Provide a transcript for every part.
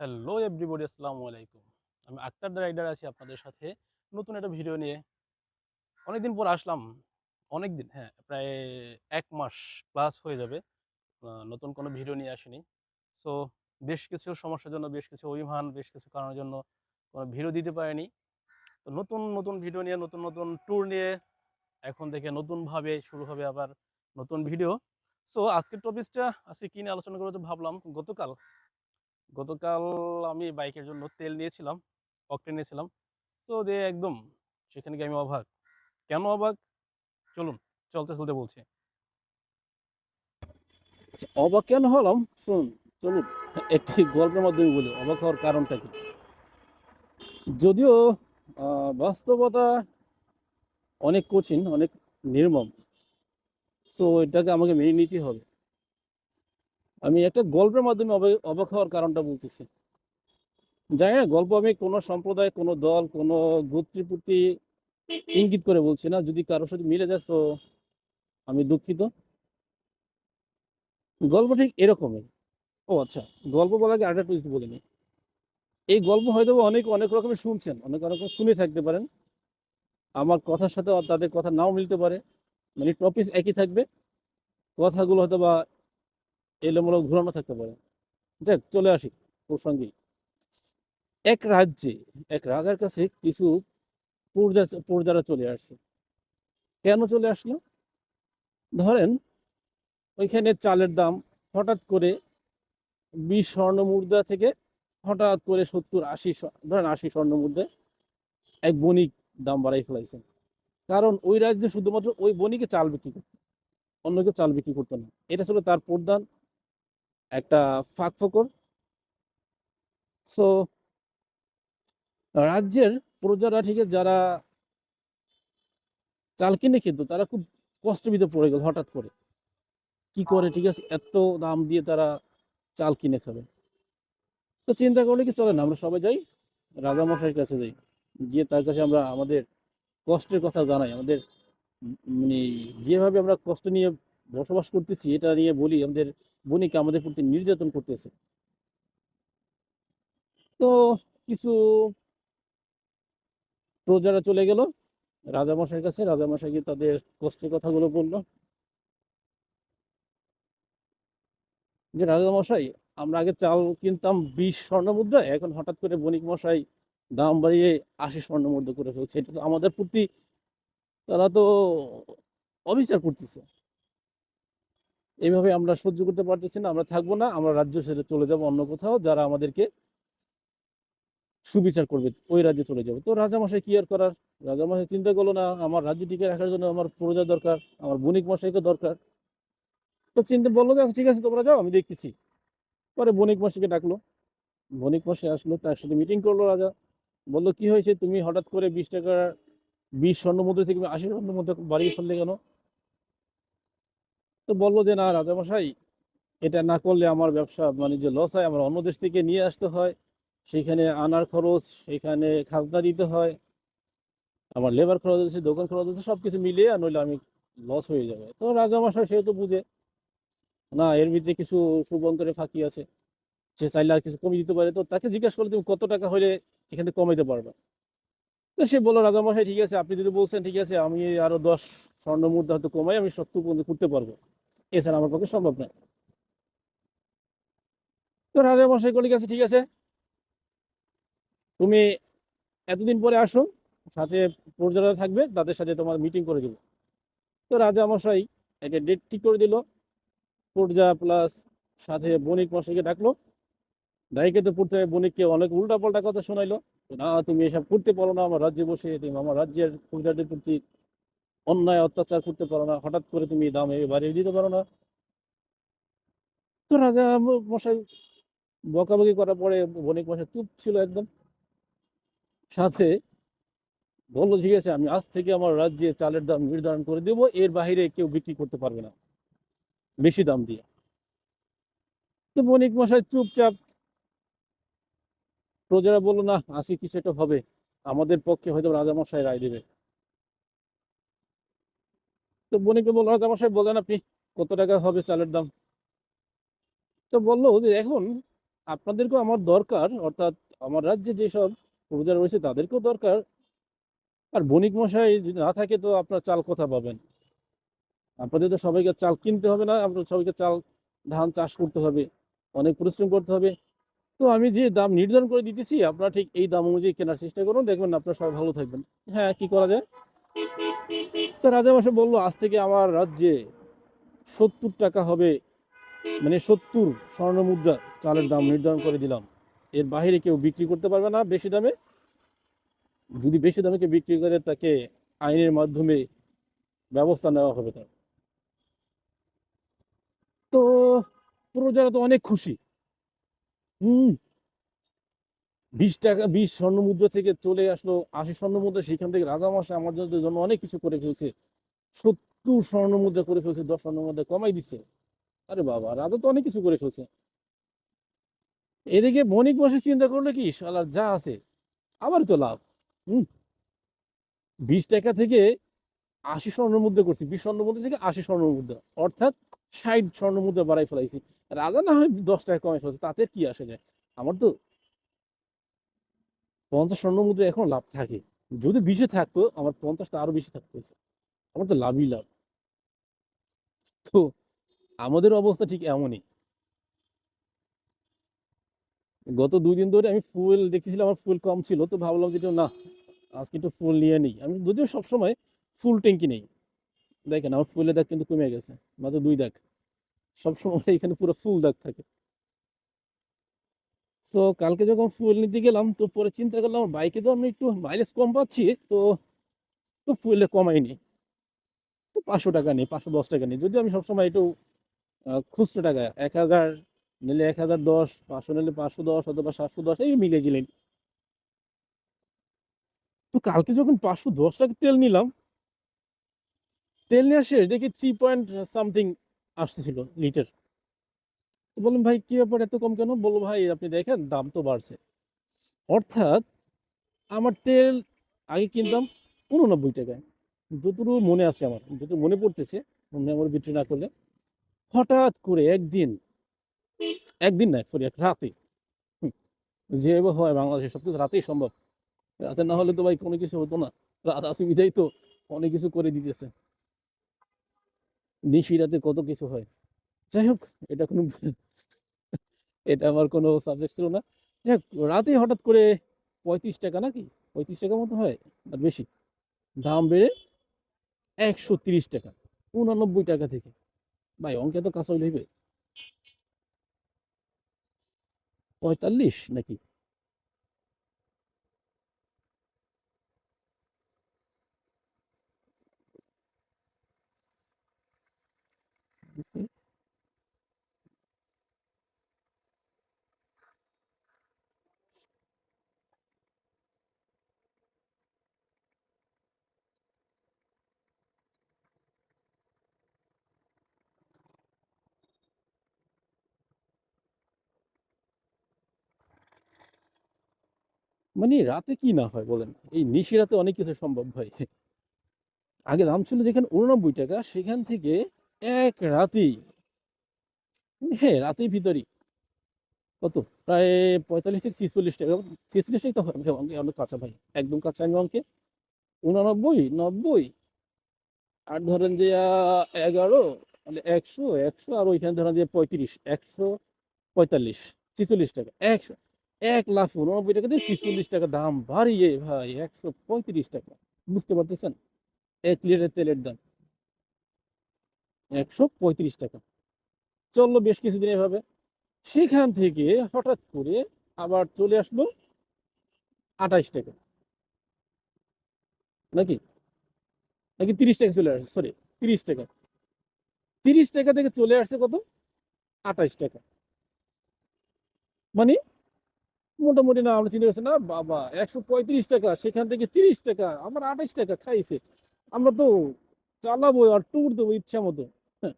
Hello everybody, আসসালামু আলাইকুম। আমি আক্তার দ্য রাইডার আছি আপনাদের সাথে নতুন একটা ভিডিও নিয়ে। অনেকদিন পর আসলাম। অনেকদিন, হ্যাঁ, প্রায় ১ মাস প্লাস হয়ে যাবে। নতুন কোনো ভিডিও নিয়ে আসিনি। সো বেশ কিছু সমস্যার জন্য, বেশ কিছু অভিমান, বেশ কিছু কারণের জন্য কোনো ভিডিও দিতে পারিনি। তো নতুন ভিডিও নিয়ে, নতুন ট্যুর নিয়ে এখন থেকে নতুনভাবে শুরু হবে আবার নতুন ভিডিও। সো আজকের টপিকসটা আজকে কি নিয়ে আলোচনা করব তো ভাবলাম গতকাল আমি বাইকের জন্য তেল নিয়েছিলাম, অকটেন নিয়েছিলাম। সো দিয়ে একদম সেখানে গিয়ে আমি অবাক। কেন অবাক? চলুন, চলতে বলছি। আচ্ছা, অবাক কেন হলাম? শুনুন, চলুন একটি গল্পের মাধ্যমে বলি অবাক হওয়ার কারণটা কি। যদিও বাস্তবতা অনেক কঠিন, অনেক নির্মম। সো এটাকে আমাকে মেনে নিতেই হবে। আমি একটা গল্পের মাধ্যমে অবাক হওয়ার কারণটা বলতেছি। জানি না গল্প আমি কোনো সম্প্রদায়, কোনো দল, কোনো গোত্রের প্রতি ইঙ্গিত করে বলছি না। যদি কারোর সাথে মিলে যায় তো আমি দুঃখিত। গল্প ঠিক এরকমই। ও আচ্ছা, গল্প বলার আগে আরেকটা টুইস্ট বলে নিই। এই গল্প হয়তো অনেক অনেক রকমের শুনছেন, অনেক রকম শুনে থাকতে পারেন। আমার কথার সাথে তাদের কথা নাও মিলতে পারে, মানে টপিক একই থাকবে, কথাগুলো হয়তো বা এলোমেলো ঘুরানো থাকতে পারে। যাক, চলে আসি প্রসঙ্গে। এক রাজ্যে এক রাজার কাছে কিছু প্রজারা চলে আসছে। কেন চলে আসলো? ধরেন ওইখানে চালের দাম হঠাৎ করে 20 স্বর্ণ মুদ্রা থেকে হঠাৎ করে 70-80, ধরেন 80 স্বর্ণ মুদ্রা এক বণিক দাম বাড়াই ফেলাইছে। কারণ ওই রাজ্যে শুধুমাত্র ওই বণিকে চাল বিক্রি করতো, অন্য কেউ চাল বিক্রি করতো না। এটা ছিল তার প্রধান একটা ফাঁক ফোকর। সো রাজ্যের প্রজারা, ঠিক আছে, যারা চাল কিনে খেত তারা খুব কষ্টের ভিতরে পড়ে গেল হঠাৎ করে। কি করে, ঠিক আছে, এত দাম দিয়ে তারা চাল কিনে খাবে? তো চিন্তা করলে কি চলে না, আমরা সবাই যাই, রাজামশাইয়ের কাছে যাই, গিয়ে তার কাছে আমরা আমাদের কষ্টের কথা জানাই, আমাদের মানে যেভাবে আমরা কষ্ট নিয়ে বসবাস করতেছি এটা নিয়ে বলি, আমাদের বণিক আমাদের প্রতি নির্যাতন করতেছে। তো কিছু প্রজারা চলে গেল রাজামশাইয়ের কাছে। রাজামশাই গিয়ে তাদের কষ্টের কথাগুলো বললো যে, রাজামশাই, আমরা আগে চাল কিনতাম 20 স্বর্ণ মুদ্রায়, এখন হঠাৎ করে বণিক মশাই দাম বাড়িয়ে 80 স্বর্ণ মুদ্রা করে ফেলছে। এটা তো আমাদের প্রতি তারা তো অবিচার করতেছে। এইভাবে আমরা সহ্য করতে পারতেছি না, আমরা থাকবো না, আমরা রাজ্য ছেড়ে চলে যাব অন্য কোথাও, যারা আমাদেরকে সুবিচার করবে ওই রাজ্যে চলে যাবে। তো রাজামশাই কি আর করার, রাজামশাই চিন্তা করলো না, আমার রাজ্য টিকে রাখার জন্য আমার প্রজা দরকার, আমার বণিক মশাইকে দরকার। তো চিন্তা বললো যে, আচ্ছা ঠিক আছে, তোমরা যাও, আমি দেখতেছি। পরে বণিক মশাইকে ডাকলো, বণিক মশাই আসলো, তার সাথে মিটিং করলো রাজা। বললো, কি হয়েছে, তুমি হঠাৎ করে 20 টাকা, 20 স্বর্ণ মুদ্রা থেকে 80 স্বর্ণ মুদ্রা বাড়িয়ে ফেললে কেন? তো বললো যে, না রাজামশাই, এটা না করলে আমার ব্যবসা বাণিজ্য লস হয়, আমার অন্য দেশ থেকে নিয়ে আসতে হয়, সেখানে আনার খরচ, সেখানে খাজনা দিতে হয়, আমার লেবার খরচ আছে, দোকান খরচ আছে, সবকিছু মিলিয়ে, আর নইলে আমি লস হয়ে যাবে। তো রাজামশাই সেহেতু বুঝে না, এর ভিতরে কিছু শুভঙ্করের ফাঁকি আছে, সে চাইলে আর কিছু কমিয়ে দিতে পারে। তো তাকে জিজ্ঞাসা করলে, তুমি কত টাকা হলে এখানে কমাইতে পারবে? তো সে বললো, রাজামশাই ঠিক আছে, আপনি যদি বলছেন ঠিক আছে, আমি আরো 10 স্বর্ণ মুদ্রা হয়তো কমাই আমি 70 পর্যন্ত করতে পারবো, এছাড়া আমার পক্ষে সম্ভব নয়। তো রাজামশাই বলে, গেছে ঠিক আছে, তুমি এতদিন পরে আসো, সাথে প্রজারা থাকবে, তাদের সাথে তোমার মিটিং করে দিবো। তো রাজামশাই একটা ডেট ঠিক করে দিল, প্রজা প্লাস সাথে বণিক মশাইকে ডাকলো। দায়িকে তো পড়তে বণিককে অনেক উল্টা পাল্টা কথা শোনাইলো। না, তুমি এসব করতে পারো না, আমার রাজ্যে বসে তুমি আমার রাজ্যের প্রজাদের প্রতি অন্যায় অত্যাচার করতে পারো না, হঠাৎ করে তুমি দাম বাড়িয়ে দিতে পারো না। তো রাজা মশাই বকাবকি করার পরে বণিক মশাই চুপ ছিল একদম। সাথে বললো, ঠিক আছে, আমি আজ থেকে আমার রাজ্যে চালের দাম নির্ধারণ করে দেবো, এর বাইরে কেউ বিক্রি করতে পারবে না বেশি দাম দিয়ে। তো বণিক মশাই চুপচাপ। প্রজারা বললো, না, আজকে কিছু একটা হবে, আমাদের পক্ষে হয়তো রাজামশাই রায় দেবে। তো বণিককে বললো, রাজামশাই বলেন আপনি কত টাকা হবে চালের দাম? তো বললো যে, এখন আপনাদেরকেও আমার দরকার, অর্থাৎ আমার রাজ্যে যেসব প্রজা রয়েছে তাদেরকেও দরকার। আর বণিক মশাই যদি না থাকে তো আপনার চাল কোথা পাবেন? আপনাদের তো সবাইকে চাল কিনতে হবে না, আপনার সবাইকে চাল ধান চাষ করতে হবে, অনেক পরিশ্রম করতে হবে। তো আমি যে দাম নির্ধারণ করে দিতেছি আপনারা ঠিক এই দাম অনুযায়ী কেনার চেষ্টা করুন, দেখবেন আপনারা সবাই ভালো থাকবেন। হ্যাঁ, কি করা যায়? তো রাজামশাই বললো, আজ থেকে আমার রাজ্যে 70 টাকা হবে, মানে 70 স্বর্ণ মুদ্রা চালের দাম নির্ধারণ করে দিলাম। এর বাইরে কেউ বিক্রি করতে পারবে না বেশি দামে। যদি বেশি দামে কেউ বিক্রি করে তাকে আইনের মাধ্যমে ব্যবস্থা নেওয়া হবে তার। তো প্রজারা তো অনেক খুশি। হম 20 টাকা, 20 স্বর্ণ মুদ্রা থেকে চলে আসলো 80 স্বর্ণ মুদ্রা। সেখান থেকে রাজামশাই আমার জন্য অনেক কিছু করে ফেলছে। 70 স্বর্ণ মুদ্রা করে ফেলছে, 10 স্বর্ণ মুদ্রা কমাই দিছে। আরে বাবা, রাজা তো অনেক কিছু করে ফেলছে। এদিকে বণিক মশাই চিন্তা করলো কি, শালার যা আছে আমার তো লাভ। হম 20 টাকা থেকে 80 স্বর্ণ মুদ্রা করছি, 20 স্বর্ণ মুদ্রা থেকে 80 স্বর্ণ মুদ্রা, অর্থাৎ 60 স্বর্ণ মুদ্রা বাড়াই ফেলাইছি। রাজা না হয় 10 টাকা কমাই ফেলছে, তাতে কি আসে যায়? আমার তো 50 স্বর্ণ মুদ্রা এখন লাভ থাকে। যদি 20-এ থাকতো আমার 50টা আরো বেশি থাকতো। আমার তো লাভই লাভ। তো আমাদের অবস্থা ঠিক এমনই। গত 2 দিন ধরে আমি ফুয়েল দেখতেছিলাম, আমার ফুয়েল কম ছিল, তো ভাবলাম যে না, আজকে একটু ফুল নিয়ে নিই। আমি যদিও সবসময় ফুল ট্যাঙ্কি নেই। দেখেন আমার ফুলের দাগ কিন্তু কমে গেছে, মাত্র 2 দাগ। সবসময় এখানে পুরো ফুল দাগ থাকে। সো কালকে যখন ফুয়েল নিতে গেলাম তো পরে চিন্তা করলাম বাইকে তো আমি একটু মাইলেজ কম পাচ্ছি, তো একটু ফুয়েলে কমাইনি। তো 500 টাকা নেই, 510 টাকা নেই। যদি আমি সবসময় একটু খুচরো টাকা 1000 নিলে 1010, 500 নিলে 510, অথবা 710, এই মিলে জিলেন। তো কালকে যখন 510 টাকা তেল নিলাম, তেল নিয়ে শেষ দেখি 3 পয়েন্ট সামথিং আসতেছিল লিটার। তো বললাম ভাই কি ব্যাপার, এত কম কেন? বললো ভাই আপনি দেখেন দাম তো বাড়ছে। অর্থাৎ আমার তেল আগে কিনতাম 89 টাকায়, যতটুকু মনে আছে, আমার যত মনে পড়তেছে, মেমোরি বিক্রি না করলে, হঠাৎ করে একদিন, একদিন না সরি এক রাতে, হুম, যেভাবে হয় বাংলাদেশে সবকিছু রাতেই সম্ভব। রাতে না হলে তো ভাই কোনো কিছু হতো না। রাত অসুবিধাই তো অনেক কিছু করে দিতেছে। নিশি রাতে কত কিছু হয়। যাই হোক, এটা কোনো এটা আমার কোনো সাবজেক্ট ছিল না। যাই হোক, রাতেই হঠাৎ করে 35 টাকা নাকি 35 টাকা মতো হয়, আর বেশি দাম বেড়ে 130 টাকা, 89 টাকা থেকে। ভাই অঙ্কে তো কাঁচা হইবে 45 নাকি। মানে রাতে কি না হয় বলেন? এই নিশি রাতে অনেক কিছু সম্ভব ভাই। আগে দাম ছিল যেখানে 89 টাকা, সেখান থেকে এক রাতেই, হ্যাঁ রাতের ভিতরেই কত, প্রায় 45 থেকে 46 টাকা। 46 টাকা তো হবে অঙ্কে অনেক কাঁচা ভাই, একদম কাঁচা আমি অঙ্কে। 89, 90, আর ধরেন যে 11, মানে 100, 100, আর ওইখানে ধরেন যে 35, 145, 46 টাকা, 100, 1,89,টাকা দিয়ে 46 টাকা দাম বাড়িয়ে ভাই 135 টাকা। বুঝতে পারতেছেন? 1 লিটার তেলের দাম 135 টাকা। চললো বেশ কিছুদিন এভাবে। সেখান থেকে হঠাৎ করে আবার চলে আসলো 28 টাকা, নাকি নাকি 30 টাকা চলে আসছে, সরি 30 টাকা। 30 টাকা থেকে চলে আসছে কত, 28 টাকা। মানে মোটামুটি না, আমরা চিন্তা করছি না বাবা 135 টাকা, সেখান থেকে 30 টাকা, আমার 28 টাকা খাইছে। আমরা তো চালাবো আর ট্যুর দেবো ইচ্ছা মতো। হ্যাঁ,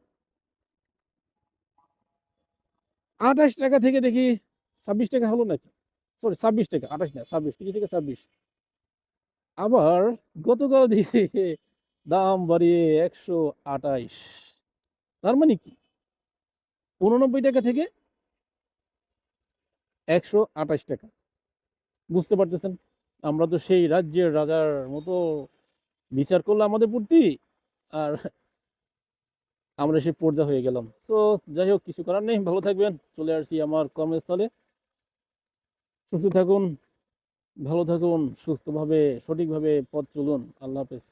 28 টাকা থেকে দেখি 26 টাকা হলো নাকি, সরি 26 টাকা, 28 না 26, 30 থেকে 26। আবার গতকাল দেখি দাম বাড়িয়ে 128। তার মানে কি 89 টাকা থেকে 128 টাকা। বুঝতে পারতেছেন, আমরা তো সেই রাজ্যের রাজার মতো বিচার করলো আমাদের প্রতি, আর আমরা সেই পর্যা হয়ে গেলাম। তো যাই হোক, কিছু করার নেই। ভালো থাকবেন। চলে আসছি আমার কর্মস্থলে। সুস্থ থাকুন, ভালো থাকুন, সুস্থভাবে সঠিকভাবে পথ চলুন। আল্লাহ হাফেজ।